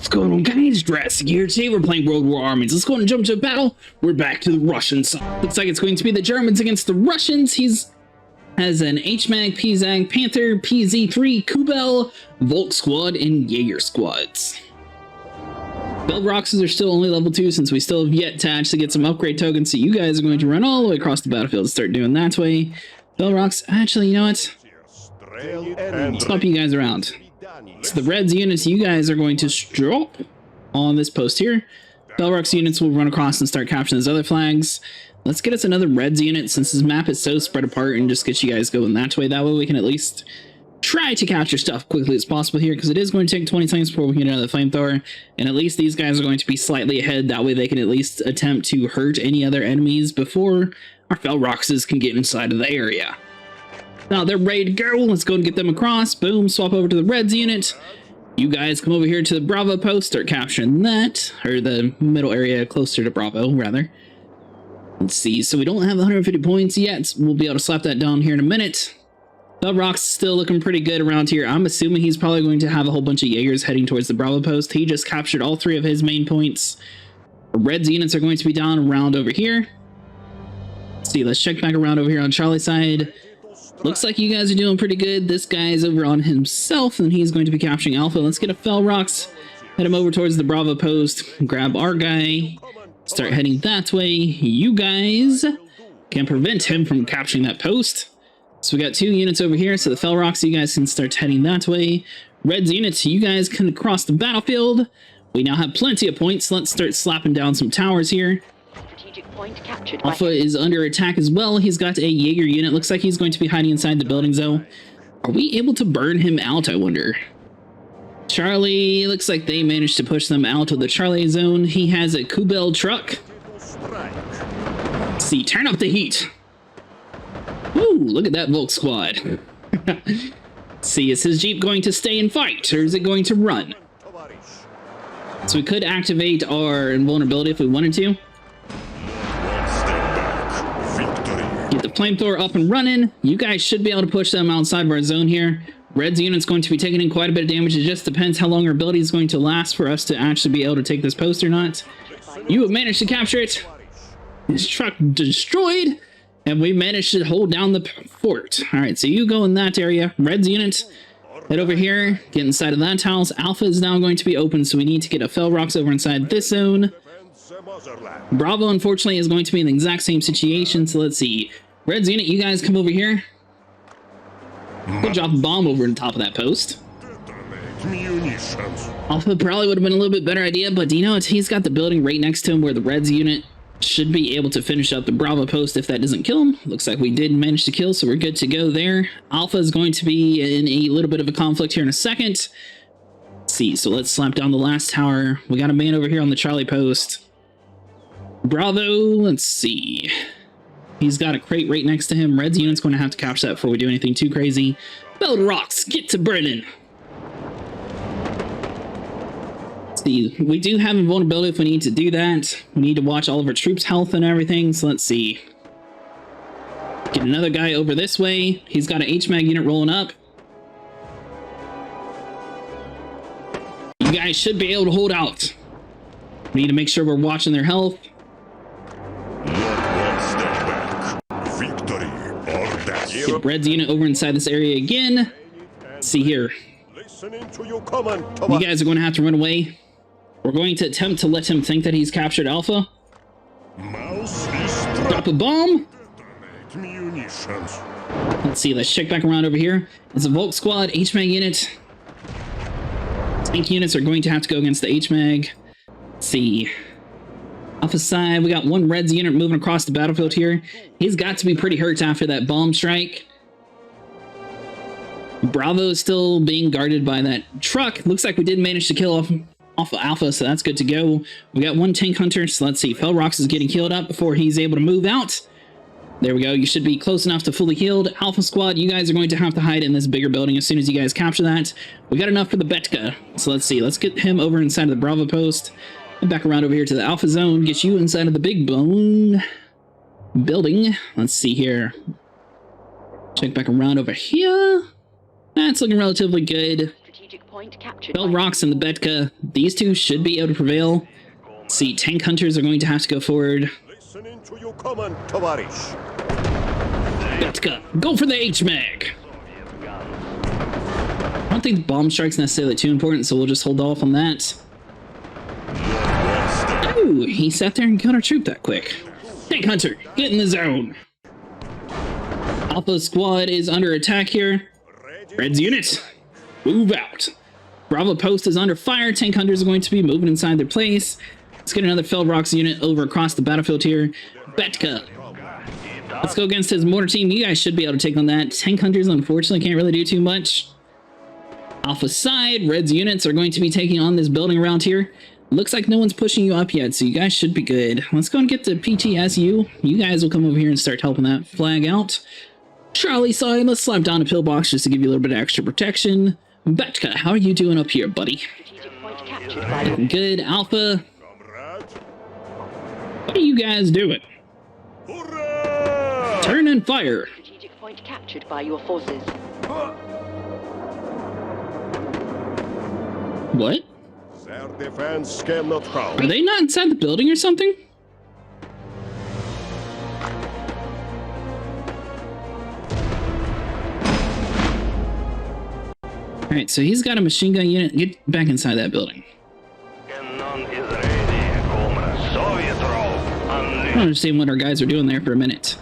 What's going on, guys? Jurassic here. Today we're playing World War Armies. Let's go and jump to a battle. We're back to the Russians. Looks like it's going to be the Germans against the Russians. He's has an HMAG, PZAG, Panther, PZ3, Kubel, Volk squad, and Jaeger squads. Bellroxes are still only level 2 since we still have yet to actually get some upgrade tokens, so you guys are going to run all the way across the battlefield to start doing that way. Bellrox, actually, you know what? Swap you guys around. So the Reds units, you guys are going to drop on this post here. Bellrox units will run across and start capturing those other flags. Let's get us another Reds unit since this map is so spread apart and just get you guys going that way. That way we can at least try to capture stuff quickly as possible here, because it is going to take 20 seconds before we can get another flamethrower. And at least these guys are going to be slightly ahead. That way they can at least attempt to hurt any other enemies before our Bellroxes can get inside of the area. Now they're ready to go. Let's go and get them across. Boom, swap over to the Reds unit. You guys come over here to the Bravo post, start capturing that, or the middle area closer to Bravo, rather. Let's see, so we don't have 150 points yet. We'll be able to slap that down here in a minute. Bellrock's still looking pretty good around here. I'm assuming he's probably going to have a whole bunch of Jaegers heading towards the Bravo post. He just captured all 3 of his main points. The Reds units are going to be down around over here. Let's see, let's check back around over here on Charlie's side. Looks like you guys are doing pretty good. This guy's over on himself, and he's going to be capturing Alpha. Let's get a Bellrox, head him over towards the Bravo post, grab our guy, start heading that way. You guys can prevent him from capturing that post. So we got 2 units over here, so the Bellrox, you guys can start heading that way. Reds units, you guys can cross the battlefield. We now have plenty of points. Let's start slapping down some towers here. Point captured. Alpha is under attack as well. He's got a Jaeger unit. Looks like he's going to be hiding inside the building zone. Are we able to burn him out, I wonder? Charlie, looks like they managed to push them out of the Charlie zone. He has a Kubel truck. Let's see, turn up the heat. Ooh, look at that Volk squad. See, is his Jeep going to stay and fight, or is it going to run? So we could activate our invulnerability if we wanted to. Get the flamethrower up and running. You guys should be able to push them outside of our zone here. Red's unit's going to be taking in quite a bit of damage. It just depends how long our ability is going to last for us to actually be able to take this post or not. You have managed to capture it. His truck destroyed, and we managed to hold down the fort. All right, so you go in that area. Red's unit, head over here, get inside of that house. Alpha is now going to be open, so we need to get a Bellrox over inside this zone. Bravo, unfortunately, is going to be in the exact same situation, so let's see. Reds unit, you guys come over here. We'll drop a bomb over on top of that post. Alpha probably would have been a little bit better idea, but you know what? He's got the building right next to him where the Reds unit should be able to finish up the Bravo post if that doesn't kill him. Looks like we did manage to kill, so we're good to go there. Alpha is going to be in a little bit of a conflict here in a second. Let's see, so let's slap down the last tower. We got a man over here on the Charlie post. Bravo, let's see. He's got a crate right next to him. Red's unit's going to have to capture that before we do anything too crazy. Bellrox, get to burning. Let's see, we do have invulnerability if we need to do that. We need to watch all of our troops' health and everything, so let's see. Get another guy over this way. He's got an HMAG unit rolling up. You guys should be able to hold out. We need to make sure we're watching their health. Get Red's unit over inside this area again. Let's see here. You guys are going to have to run away. We're going to attempt to let him think that he's captured Alpha. Drop a bomb. Let's see, let's check back around over here. It's a Volk squad, HMAG unit. Tank units are going to have to go against the HMAG. Let's see. Alpha side, we got 1 Reds unit moving across the battlefield here. He's got to be pretty hurt after that bomb strike. Bravo is still being guarded by that truck. Looks like we did manage to kill off of Alpha, so that's good to go. We got 1 tank hunter, so let's see. Bellrox is getting healed up before he's able to move out. There we go. You should be close enough to fully healed. Alpha squad, you guys are going to have to hide in this bigger building as soon as you guys capture that. We got enough for the Betka, so let's see. Let's get him over inside of the Bravo post. And back around over here to the Alpha zone. Get you inside of the big bone building. Let's see here. Check back around over here. That's looking relatively good. Strategic point captured. Bell Rocks and the Betka, these two should be able to prevail. See, tank hunters are going to have to go forward. Listening to your command, Tovarish. Betka, go for the HMAG. I don't think bomb strike's necessarily too important, so we'll just hold off on that. Oh, he sat there and killed our troop that quick. Tank hunter, get in the zone. Alpha squad is under attack here. Red's unit, move out. Bravo post is under fire. Tank hunters are going to be moving inside their place. Let's get another Feld Rocks unit over across the battlefield here. Betka, let's go against his mortar team. You guys should be able to take on that. Tank hunters, unfortunately, can't really do too much. Alpha side, Red's units are going to be taking on this building around here. Looks like no one's pushing you up yet, so you guys should be good. Let's go and get the PTSU. You guys will come over here and start helping that flag out. Charlie side, let's slap down a pillbox just to give you a little bit of extra protection. Betka, how are you doing up here, buddy? Strategic point captured by Good. Alpha, Comrade. what are you guys doing? Hurrah! Turn and fire. strategic point captured by your forces. What? Their defense cannot hold. Are they not inside the building or something? Alright, so he's got a machine gun unit. Get back inside that building. Cannon is ready, comrade. Soviet roll. I don't understand what our guys are doing there for a minute.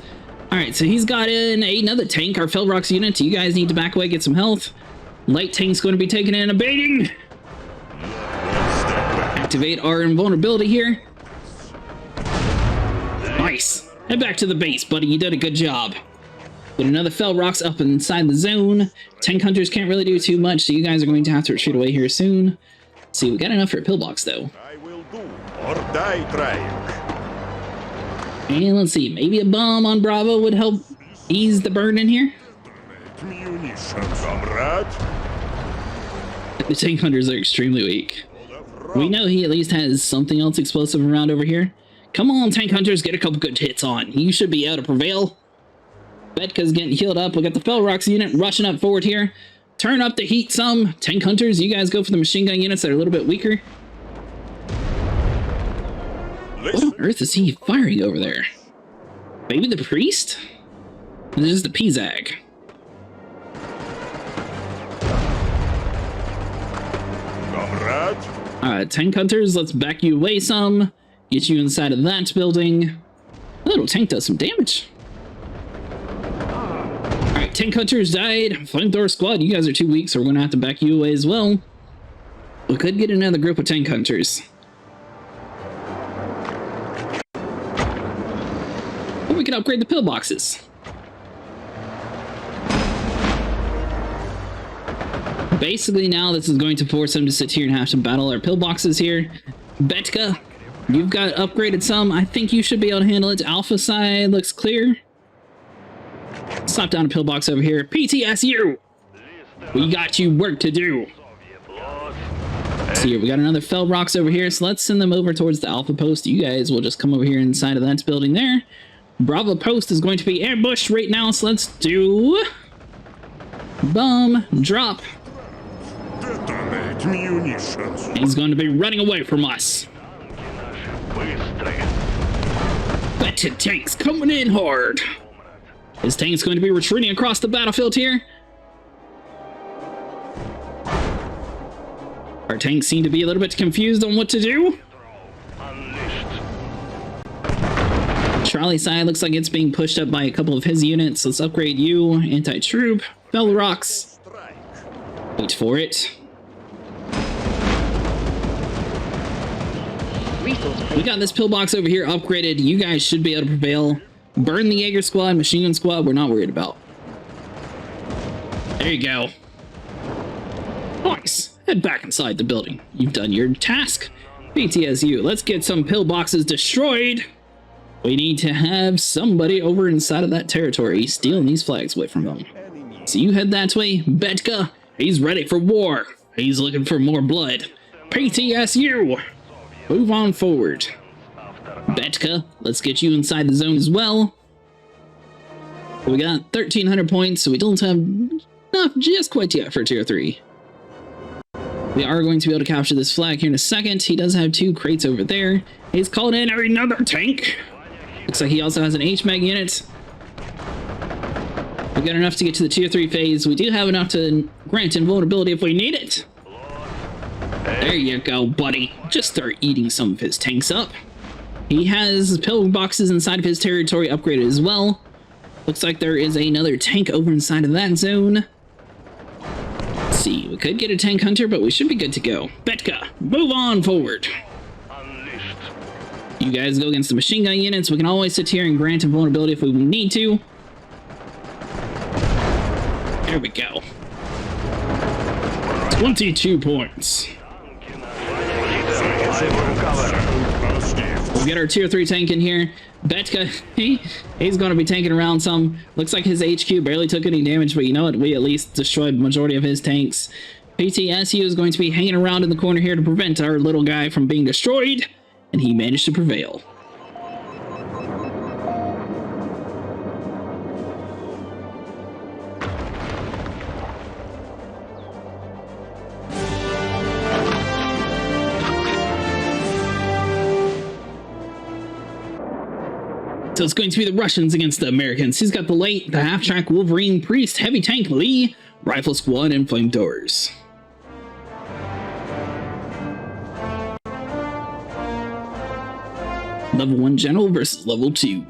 Alright, so he's got in another tank, our Feld Rocks unit. You guys need to back away, get some health. Light tank's going to be taken in a baiting. Activate our invulnerability here. Nice. Head back to the base, buddy. You did a good job. Get another Feld Rocks up inside the zone. Tank hunters can't really do too much, so you guys are going to have to retreat away here soon. See, we got enough for a pillbox, though. I will do or die trying. And let's see, maybe a bomb on Bravo would help ease the burn in here. Munitions, comrade. The tank hunters are extremely weak. We know he at least has something else explosive around over here. Come on, tank hunters, get a couple good hits on. You should be able to prevail. Betka's getting healed up. We got the Feld Rocks unit rushing up forward here. Turn up the heat some. Tank hunters, you guys go for the machine gun units that are a little bit weaker. What on earth is he firing over there? Maybe the priest? This is the PZAG. Comrade. Tank hunters, let's back you away some. Get you inside of that building. That little tank does some damage. Alright, tank hunters died. Flamethrower squad, you guys are too weak, so we're gonna have to back you away as well. We could get another group of tank hunters. Or we could upgrade the pillboxes. Basically now this is going to force them to sit here and have to battle our pillboxes here. Betka, you've got upgraded some. I think you should be able to handle it. Alpha side looks clear. Slap down a pillbox over here. PTSU! We got you work to do. See here, we got another Feld Rocks over here, so let's send them over towards the Alpha post. You guys will just come over here inside of that building there. Bravo post is going to be ambushed right now, so let's do... Bomb, drop. Detonate munitions. He's going to be running away from us. Better tanks coming in hard. His tank's going to be retreating across the battlefield here. Our tanks seem to be a little bit confused on what to do. Charlie side looks like it's being pushed up by a couple of his units. Let's upgrade you. Anti-troop. Feld Rocks. Wait for it. We got this pillbox over here upgraded. You guys should be able to prevail. Burn the Jaeger squad, machine gun squad, we're not worried about. There you go. Nice. Head back inside the building. You've done your task. PTSU, let's get some pillboxes destroyed. We need to have somebody over inside of that territory stealing these flags away from them. So you head that way. Betka, he's ready for war. He's looking for more blood. PTSU, move on forward. Betka, let's get you inside the zone as well. We got 1,300 points, so we don't have enough just quite yet for tier 3. We are going to be able to capture this flag here in a second. He does have 2 crates over there. He's called in another tank. Looks like he also has an HMAG unit. We've got enough to get to the tier 3 phase. We do have enough to grant invulnerability if we need it. There you go, buddy. Just start eating some of his tanks up. He has pillboxes inside of his territory upgraded as well. Looks like there is another tank over inside of that zone. Let's see, we could get a tank hunter, but we should be good to go. Betka, move on forward. Unleashed. You guys go against the machine gun units. We can always sit here and grant invulnerability if we need to. There we go. 22 points. I will cover. We got our tier 3 tank in here. Betka, he's going to be tanking around some. Looks like his HQ barely took any damage, but you know what? We at least destroyed the majority of his tanks. PTSU is going to be hanging around in the corner here to prevent our little guy from being destroyed, and he managed to prevail. So it's going to be the Russians against the Americans. He's got the half-track Wolverine, Priest, Heavy Tank, Lee, Rifle Squad, and Flamethrowers. Level 1 General versus Level 2.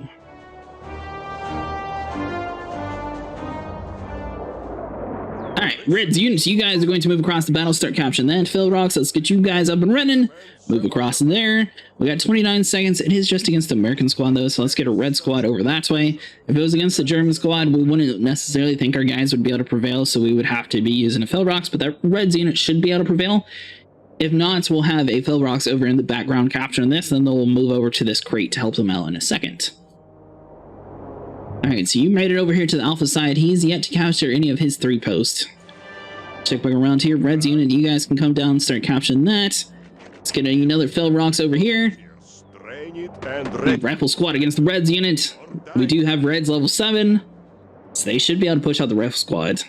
Alright, Reds units, you guys are going to move across the battle, start capturing that fill rocks. Let's get you guys up and running. Move across in there. We got 29 seconds. It is just against the American squad though, so let's get a red squad over that way. If it was against the German squad, we wouldn't necessarily think our guys would be able to prevail, so we would have to be using a fill rocks, but that Reds unit should be able to prevail. If not, we'll have a fill rocks over in the background capturing this, then they'll move over to this crate to help them out in a second. Alright, so you made it over here to the Alpha side. He's yet to capture any of his 3 posts. Check back around here. Reds unit, you guys can come down and start capturing that. Let's get another fill rocks over here. Rifle squad against the Reds unit. We do have Reds level 7, so they should be able to push out the Rifle squad.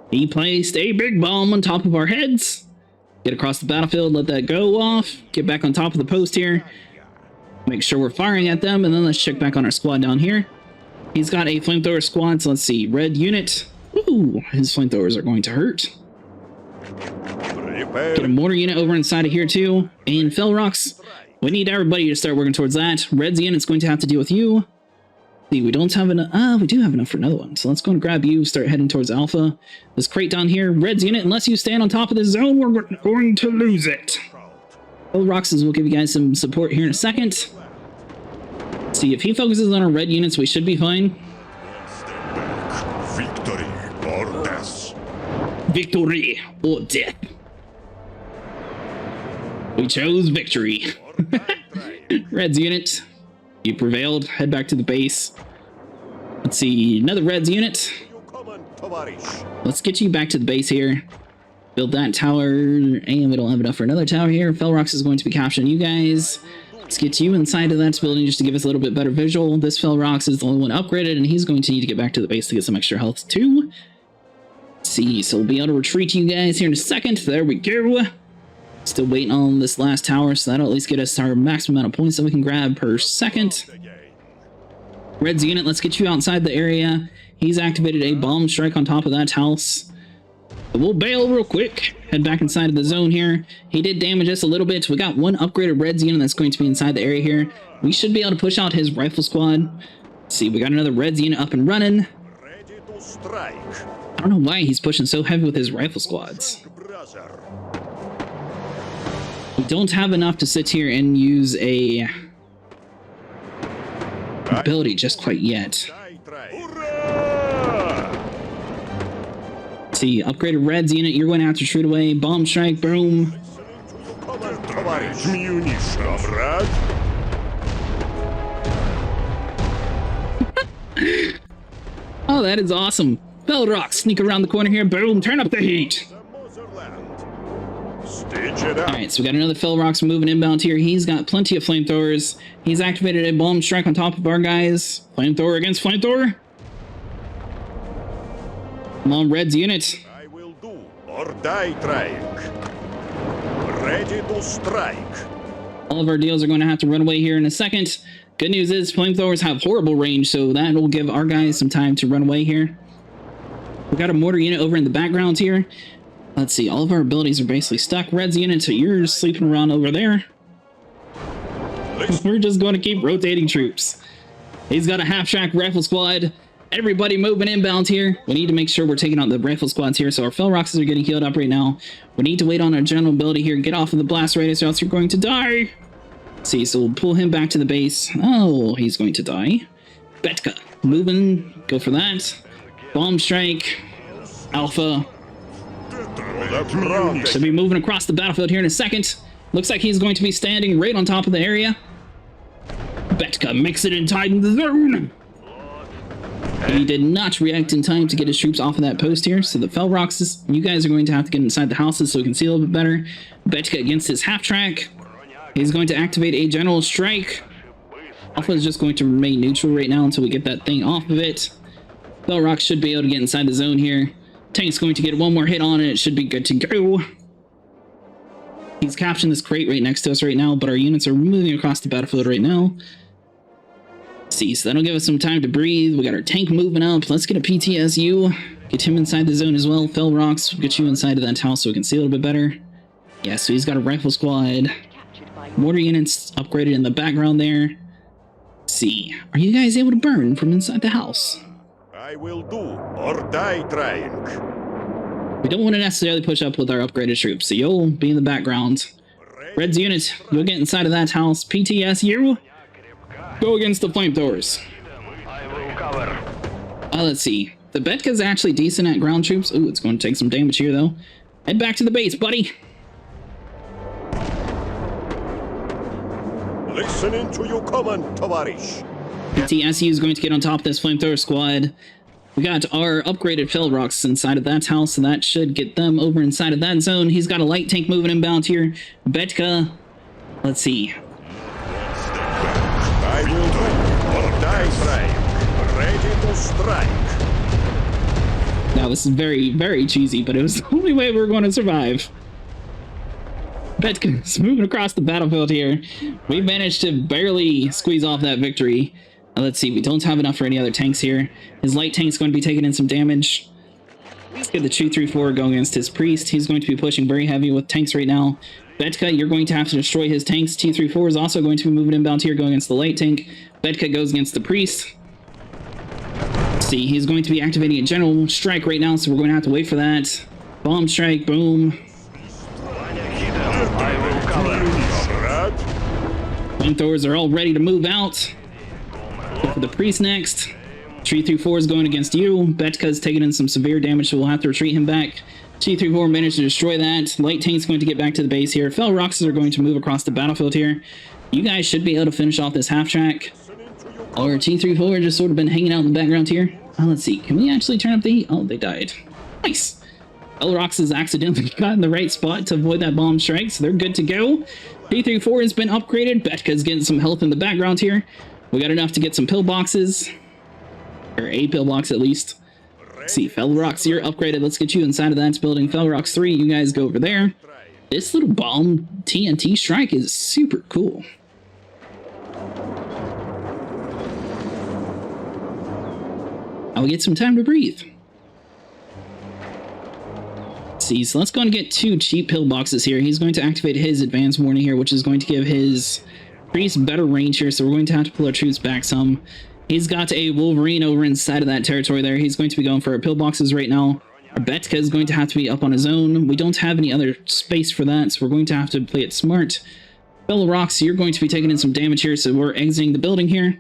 He placed a big bomb on top of our heads. Get across the battlefield, let that go off. Get back on top of the post here. Make sure we're firing at them, and then let's check back on our squad down here. He's got a flamethrower squad, so let's see. Red unit. Ooh, his flamethrowers are going to hurt. Get a mortar unit over inside of here too. And fill rocks. We need everybody to start working towards that. Reds unit's going to have to deal with you. See, we don't have enough. We do have enough for another one. So let's go and grab you. Start heading towards Alpha. This crate down here. Reds unit, unless you stand on top of this zone, we're going to lose it. Fill rocks will give you guys some support here in a second. See, if he focuses on our red units, we should be fine. Victory or death. Victory or death. We chose victory. Reds unit, you prevailed. Head back to the base. Let's see, another Reds unit. Let's get you back to the base here. Build that tower, and we don't have enough for another tower here. Felrox is going to be capturing you guys. Let's get you inside of that building just to give us a little bit better visual. This Felrox is the only one upgraded, and he's going to need to get back to the base to get some extra health too. Let's see, so we'll be able to retreat you guys here in a second. There we go. Still waiting on this last tower, so that'll at least get us our maximum amount of points that we can grab per second. Reds unit, let's get you outside the area. He's activated a bomb strike on top of that house. But we'll bail real quick. Head back inside of the zone here. He did damage us a little bit. We got one upgraded Reds unit that's going to be inside the area here. We should be able to push out his rifle squad. Let's see, we got another Reds unit up and running. Ready to strike. I don't know why he's pushing so heavy with his rifle squads. We don't have enough to sit here and use a ability just quite yet. Let's see, upgraded Reds unit, you're going to have to shoot away. Bomb strike, boom. Oh, that is awesome. Bellrock, sneak around the corner here, boom, turn up the heat. Alright, so we got another Felrox moving inbound here. He's got plenty of flamethrowers. He's activated a bomb strike on top of our guys. Flamethrower against flamethrower. Come on, Reds unit. I will do or die trying. Ready to strike. All of our deals are going to have to run away here in a second. Good news is flamethrowers have horrible range, so that will give our guys some time to run away here. We got a mortar unit over in the background here. Let's see, all of our abilities are basically stuck. Red's unit, so you're sleeping around over there. We're just going to keep rotating troops. He's got a half-track rifle squad. Everybody moving inbound here. We need to make sure we're taking out the rifle squads here, so our Fel Roxes are getting healed up right now. We need to wait on our general ability here. Get off of the blast radius, or else you're going to die. See, so we'll pull him back to the base. Oh, he's going to die. Betka, moving. Go for that. Bomb strike. Alpha. Should be moving across the battlefield here in a second. Looks like he's going to be standing right on top of the area. Betka makes it in time in the zone. He did not react in time to get his troops off of that post here, so the Fel Roxes, you guys are going to have to get inside the houses so we can see a little bit better. Betka against his half-track. He's going to activate a general strike. Alpha is just going to remain neutral right now until we get that thing off of it. Fel Rox should be able to get inside the zone here. Tank's going to get one more hit on it. It should be good to go. He's capturing this crate right next to us right now, but our units are moving across the battlefield right now. See, so that'll give us some time to breathe. We got our tank moving up. Let's get a PTSU. Get him inside the zone as well. Fel Rox, we'll get you inside of that house so we can see a little bit better. Yeah, so he's got a rifle squad. Mortar units upgraded in the background there. See, are you guys able to burn from inside the house? I will do or die trying. We don't want to necessarily push up with our upgraded troops, so you'll be in the background. Red's unit, you'll get inside of that house. PTSU, go against the flamethrowers. Let's see. The Betka's actually decent at ground troops. Ooh, it's going to take some damage here, though. Head back to the base, buddy. Listening to your command, Tovarish. PTSU is going to get on top of this flamethrower squad. We got our upgraded Fel Rox inside of that house, so that should get them over inside of that zone. He's got a light tank moving inbound here. Betka, let's see. I will do or die trying. Ready to strike. Now, this is very, very cheesy, but it was the only way we were going to survive. Betka's moving across the battlefield here. We managed to barely squeeze off that victory. Let's see, we don't have enough for any other tanks here. His light tank's going to be taking in some damage. Let's get the 2-3-4 going against his priest. He's going to be pushing very heavy with tanks right now. Betka, you're going to have to destroy his tanks. T-34 is also going to be moving inbound here, going against the light tank. Betka goes against the priest. Let's see, he's going to be activating a general strike right now, so we're going to have to wait for that. Bomb strike, boom. Flamethrowers are all ready to move out. Go for the priest next. 3-4 is going against you. Betka's taking in some severe damage, so we'll have to retreat him back. T-34 managed to destroy that. Light tank's going to get back to the base here. Fel Roxes are going to move across the battlefield here. You guys should be able to finish off this half-track. Our T-34 just sort of been hanging out in the background here. Let's see. Can we actually turn up the heat? Oh, they died. Nice. Fel Roxes accidentally got in the right spot to avoid that bomb strike, so they're good to go. T-34 has been upgraded. Betka's getting some health in the background here. We got enough to get some pillboxes. Or a pillbox at least. Let's see, Fel Rox, you're upgraded. Let's get you inside of that building. Fel Rox 3, you guys go over there. This little bomb TNT strike is super cool. Now we get some time to breathe. Let's see, so let's go and get 2 cheap pillboxes here. He's going to activate his advanced warning here, which is going to give his priest better range here, so we're going to have to pull our troops back some. He's got a Wolverine over inside of that territory there. He's going to be going for our pillboxes right now. Our Betka is going to have to be up on his own. We don't have any other space for that, so we're going to have to play it smart. Fel Rox, you're going to be taking in some damage here, so we're exiting the building here.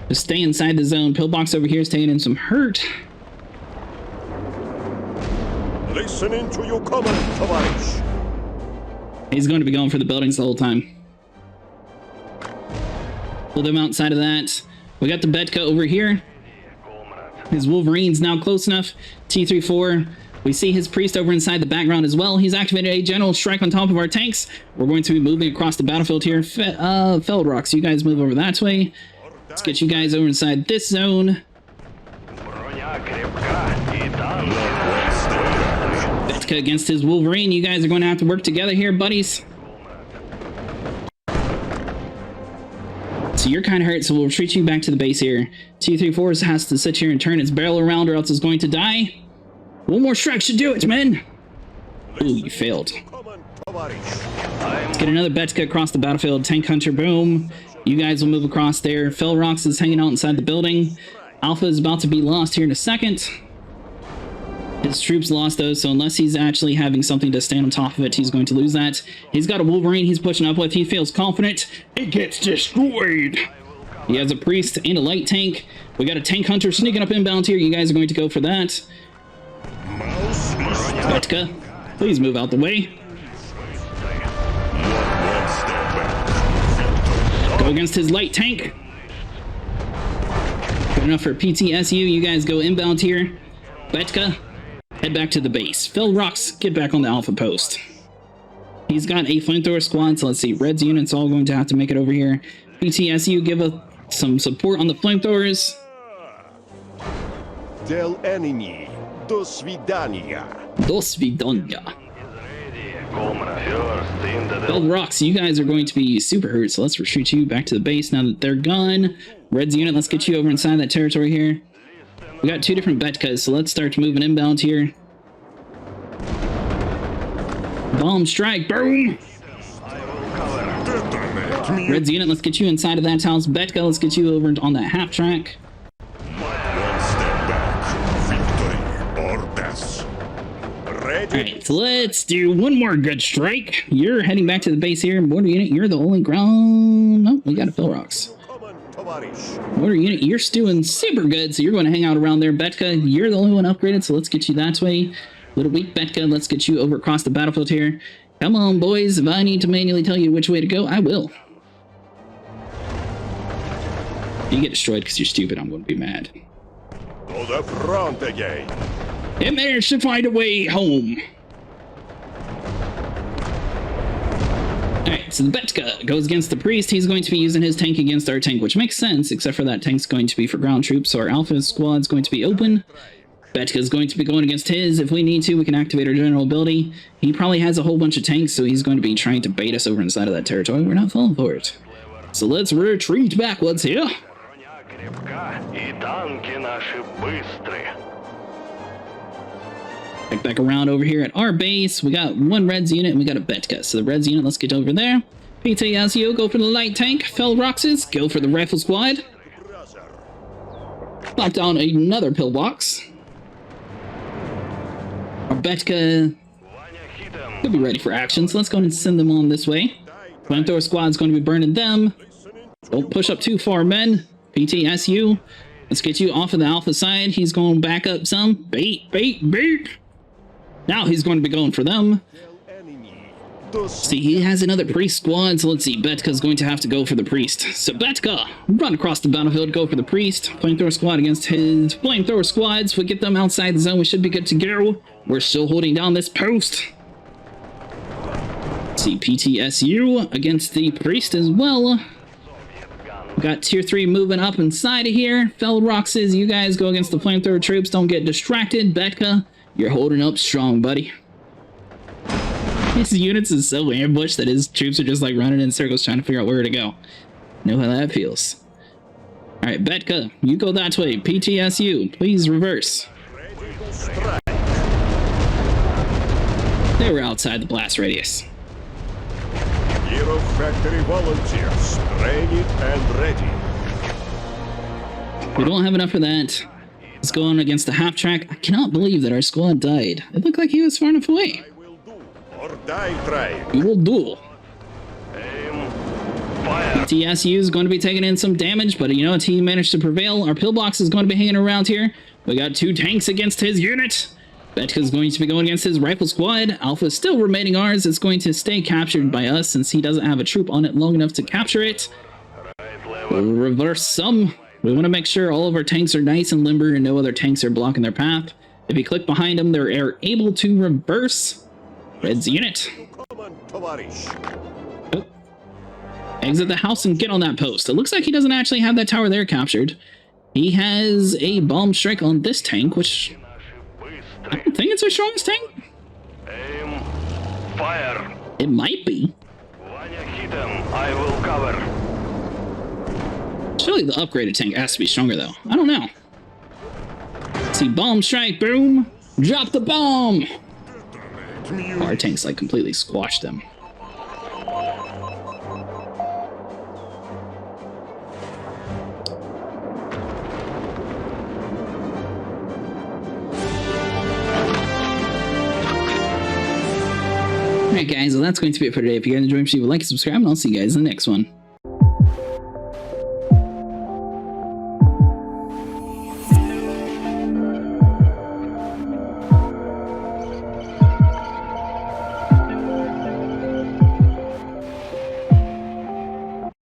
Just stay inside the zone. Pillbox over here is taking in some hurt. Listening to your command, Tovarish. He's going to be going for the buildings the whole time. Pull them outside of that. We got the Betka over here. His Wolverine's now close enough. T-34. We see his priest over inside the background as well. He's activated a general strike on top of our tanks. We're going to be moving across the battlefield here. Fel Rox, you guys move over that way. Let's get you guys over inside this zone. Betka Betka against his Wolverine. You guys are going to have to work together here, buddies. So you're kind of hurt, so we'll retreat you back to the base here. 234 has to sit here and turn its barrel around or else it's going to die. One more strike should do it, man. Ooh, you failed. Let's get another Betka across the battlefield. Tank Hunter, boom. You guys will move across there. Felrox is hanging out inside the building. Alpha is about to be lost here in a second. His troops lost though, so unless he's actually having something to stand on top of it, he's going to lose that. He's got a Wolverine he's pushing up with. He feels confident. It gets destroyed. He has a priest and a light tank. We got a tank hunter sneaking up inbound here. You guys are going to go for that. Betka, please move out the way. Go against his light tank. Good enough for PTSU. You guys go inbound here. Betka, head back to the base. Felrox, get back on the alpha post. He's got a flamethrower squad, so let's see. Red's unit's all going to have to make it over here. PTSU, give us some support on the flamethrowers. Del enemy. Do svidania. Do svidania. Felrox, you guys are going to be super hurt, so let's retreat you back to the base now that they're gone. Red's unit, let's get you over inside that territory here. We got two different Betkas, so let's start moving inbound here. Bomb strike, boom! Red's unit, let's get you inside of that house. Betka, let's get you over on that half track. Alright, so let's do one more good strike. You're heading back to the base here. Mortar unit, you're the only ground... Oh, we got a Felrox. Mortar unit, you're doing super good, so you're going to hang out around there. Betka, you're the only one upgraded, so let's get you that way. Little weak Betka, let's get you over across the battlefield here. Come on, boys. If I need to manually tell you which way to go, I will. If you get destroyed because you're stupid, I'm going to be mad. To the front again. It managed to find a way home. Alright, so the Betka goes against the priest. He's going to be using his tank against our tank, which makes sense, except for that tank's going to be for ground troops, so our alpha squad's going to be open. Betka's going to be going against his. If we need to, we can activate our general ability. He probably has a whole bunch of tanks, so he's going to be trying to bait us over inside of that territory. We're not falling for it. So let's retreat backwards here. Back around over here at our base. We got one Reds unit and we got a Betka. So the Reds unit, let's get over there. PTSU, go for the light tank. Felroxes, go for the rifle squad. Pop down another pillbox. Our Betka could be ready for action, so let's go and send them on this way. Flamethrower squad's going to be burning them. Don't push up too far, men. PTSU, let's get you off of the alpha side. He's going back up some. Bait, bait, bait. Now he's going to be going for them. See, he has another priest squad, so let's see. Betka's going to have to go for the priest. So Betka, run across the battlefield, go for the priest. Flamethrower squad against his flamethrower squads. We get them outside the zone, we should be good to go. We're still holding down this post. Let's see, PTSU against the priest as well. We got tier 3 moving up inside of here. Felroxes, you guys go against the flamethrower troops. Don't get distracted. Betka, you're holding up strong, buddy. His units is so ambushed that his troops are just like running in circles trying to figure out where to go. Know how that feels. Alright, Betka, you go that way. PTSU, please reverse. They were outside the blast radius. Hero Factory volunteers, trained and ready. We don't have enough for that. Let's go on against the half track. I cannot believe that our squad died. It looked like he was far enough away. Or die trying. We will duel. TSU is going to be taking in some damage, but you know what? He managed to prevail. Our pillbox is going to be hanging around here. We got 2 tanks against his unit. Betka is going to be going against his rifle squad. Alpha is still remaining ours. It's going to stay captured by us since he doesn't have a troop on it long enough to capture it. We'll reverse some. We want to make sure all of our tanks are nice and limber and no other tanks are blocking their path. If you click behind them, they're able to reverse. Red's unit. Oh. Exit the house and get on that post. It looks like he doesn't actually have that tower there captured. He has a bomb strike on this tank, which I don't think it's our strongest tank. Fire. It might be. When you hit him, I will cover. Surely the upgraded tank has to be stronger, though. I don't know. See, bomb strike, boom! Drop the bomb! Our tanks, like, completely squashed them. Alright guys, well that's going to be it for today. If you guys enjoyed, please leave a like and subscribe, and I'll see you guys in the next one.